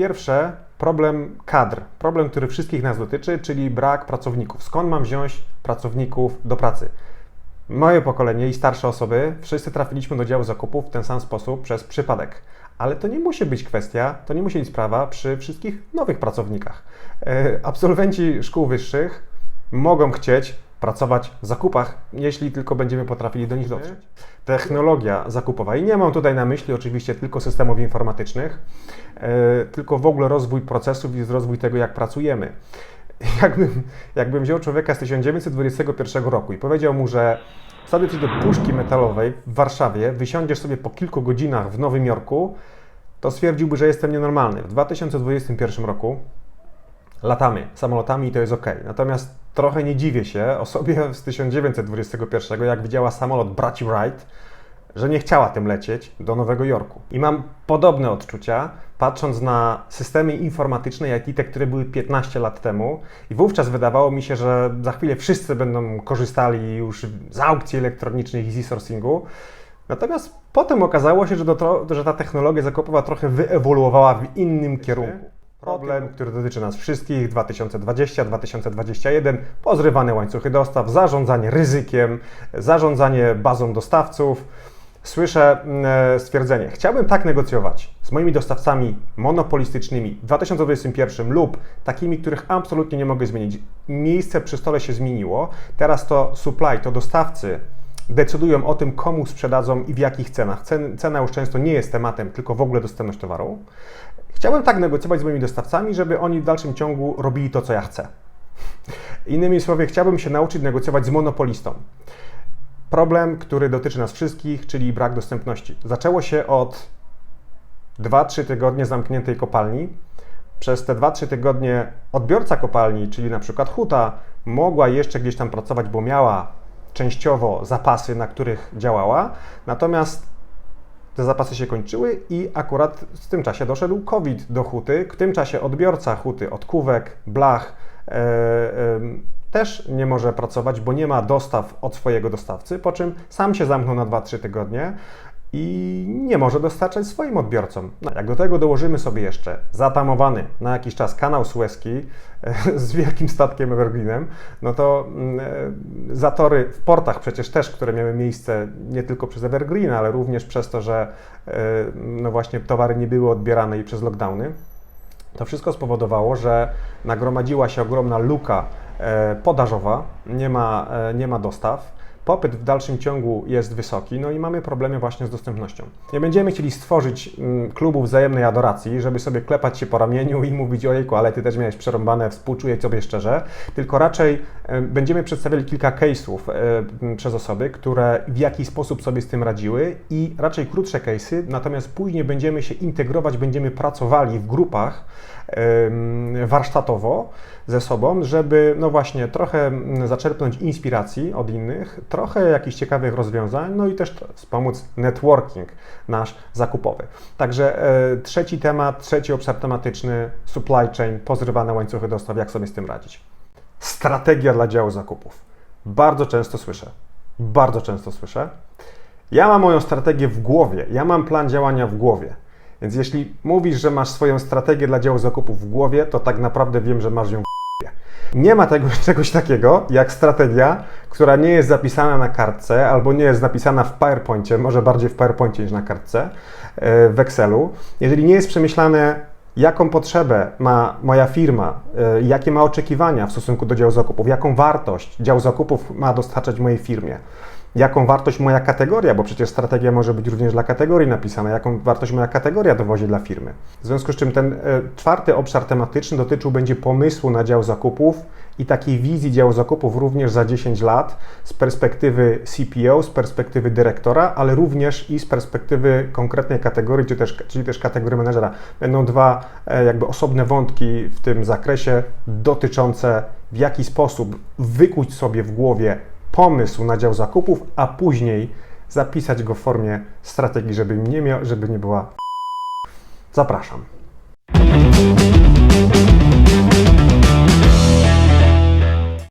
pierwsze, problem kadr. Problem, który wszystkich nas dotyczy, czyli brak pracowników. Skąd mam wziąć pracowników do pracy? Moje pokolenie i starsze osoby, wszyscy trafiliśmy do działu zakupów w ten sam sposób przez przypadek. Ale to nie musi być kwestia, to nie musi być sprawa przy wszystkich nowych pracownikach. Absolwenci szkół wyższych mogą chcieć pracować w zakupach, jeśli tylko będziemy potrafili do nich dotrzeć. Technologia zakupowa. I nie mam tutaj na myśli oczywiście tylko systemów informatycznych, tylko w ogóle rozwój procesów i rozwój tego, jak pracujemy. Jakbym wziął człowieka z 1921 roku i powiedział mu, że wsadzisz do puszki metalowej w Warszawie, wysiądziesz sobie po kilku godzinach w Nowym Jorku, to stwierdziłby, że jestem nienormalny. W 2021 roku latamy samolotami i to jest ok. Natomiast trochę nie dziwię się osobie z 1921, jak widziała samolot braci Wright, że nie chciała tym lecieć do Nowego Jorku. I mam podobne odczucia, patrząc na systemy informatyczne i IT, te, które były 15 lat temu. I wówczas wydawało mi się, że za chwilę wszyscy będą korzystali już z aukcji elektronicznych i z e-sourcingu. Natomiast potem okazało się, że ta technologia zakupowa trochę wyewoluowała w innym kierunku. Problem, który dotyczy nas wszystkich, 2020-2021, pozrywane łańcuchy dostaw, zarządzanie ryzykiem, zarządzanie bazą dostawców. Słyszę stwierdzenie, chciałbym tak negocjować z moimi dostawcami monopolistycznymi w 2021 lub takimi, których absolutnie nie mogę zmienić. Miejsce przy stole się zmieniło, teraz to supply, to dostawcy decydują o tym, komu sprzedadzą i w jakich cenach. Cena już często nie jest tematem, tylko w ogóle dostępność towaru. Chciałbym tak negocjować z moimi dostawcami, żeby oni w dalszym ciągu robili to, co ja chcę. Innymi słowy, chciałbym się nauczyć negocjować z monopolistą. Problem, który dotyczy nas wszystkich, czyli brak dostępności. Zaczęło się od 2-3 tygodnie zamkniętej kopalni. Przez te 2-3 tygodnie odbiorca kopalni, czyli na przykład huta, mogła jeszcze gdzieś tam pracować, bo miała częściowo zapasy, na których działała. Natomiast te zapasy się kończyły i akurat w tym czasie doszedł COVID do huty. W tym czasie odbiorca huty, odkówek, blach też nie może pracować, bo nie ma dostaw od swojego dostawcy, po czym sam się zamknął na 2-3 tygodnie i nie może dostarczać swoim odbiorcom. No, jak do tego dołożymy sobie jeszcze zatamowany na jakiś czas kanał Suezki z wielkim statkiem Evergreenem, no to zatory w portach przecież też, które miały miejsce nie tylko przez Evergreen, ale również przez to, że no właśnie towary nie były odbierane i przez lockdowny, to wszystko spowodowało, że nagromadziła się ogromna luka podażowa, nie ma dostaw. Popyt w dalszym ciągu jest wysoki, no i mamy problemy właśnie z dostępnością. Nie będziemy chcieli stworzyć klubu wzajemnej adoracji, żeby sobie klepać się po ramieniu i mówić ojejku, ale ty też miałeś przerąbane, współczuję sobie szczerze, tylko raczej będziemy przedstawiali kilka case'ów przez osoby, które w jakiś sposób sobie z tym radziły i raczej krótsze case'y, natomiast później będziemy się integrować, będziemy pracowali w grupach warsztatowo ze sobą, żeby no właśnie trochę zaczerpnąć inspiracji od innych, trochę jakichś ciekawych rozwiązań, no i też wspomóc networking nasz zakupowy. Także trzeci temat, trzeci obszar tematyczny, supply chain, pozrywane łańcuchy dostaw, jak sobie z tym radzić. Strategia dla działu zakupów. Bardzo często słyszę. Ja mam moją strategię w głowie, ja mam plan działania w głowie. Więc jeśli mówisz, że masz swoją strategię dla działu zakupów w głowie, to tak naprawdę wiem, że masz ją w głowie. Nie ma czegoś takiego jak strategia, która nie jest zapisana na kartce albo nie jest napisana w PowerPoincie, może bardziej w PowerPoincie niż na kartce, w Excelu. Jeżeli nie jest przemyślane, jaką potrzebę ma moja firma, jakie ma oczekiwania w stosunku do działu zakupów, jaką wartość dział zakupów ma dostarczać mojej firmie, jaką wartość moja kategoria, bo przecież strategia może być również dla kategorii napisana, jaką wartość moja kategoria dowozi dla firmy. W związku z czym ten czwarty obszar tematyczny będzie pomysłu na dział zakupów i takiej wizji działu zakupów również za 10 lat z perspektywy CPO, z perspektywy dyrektora, ale również i z perspektywy konkretnej kategorii, czyli też kategorii menedżera. Będą dwa jakby osobne wątki w tym zakresie dotyczące w jaki sposób wykuć sobie w głowie pomysł na dział zakupów, a później zapisać go w formie strategii, żeby nie była. Zapraszam.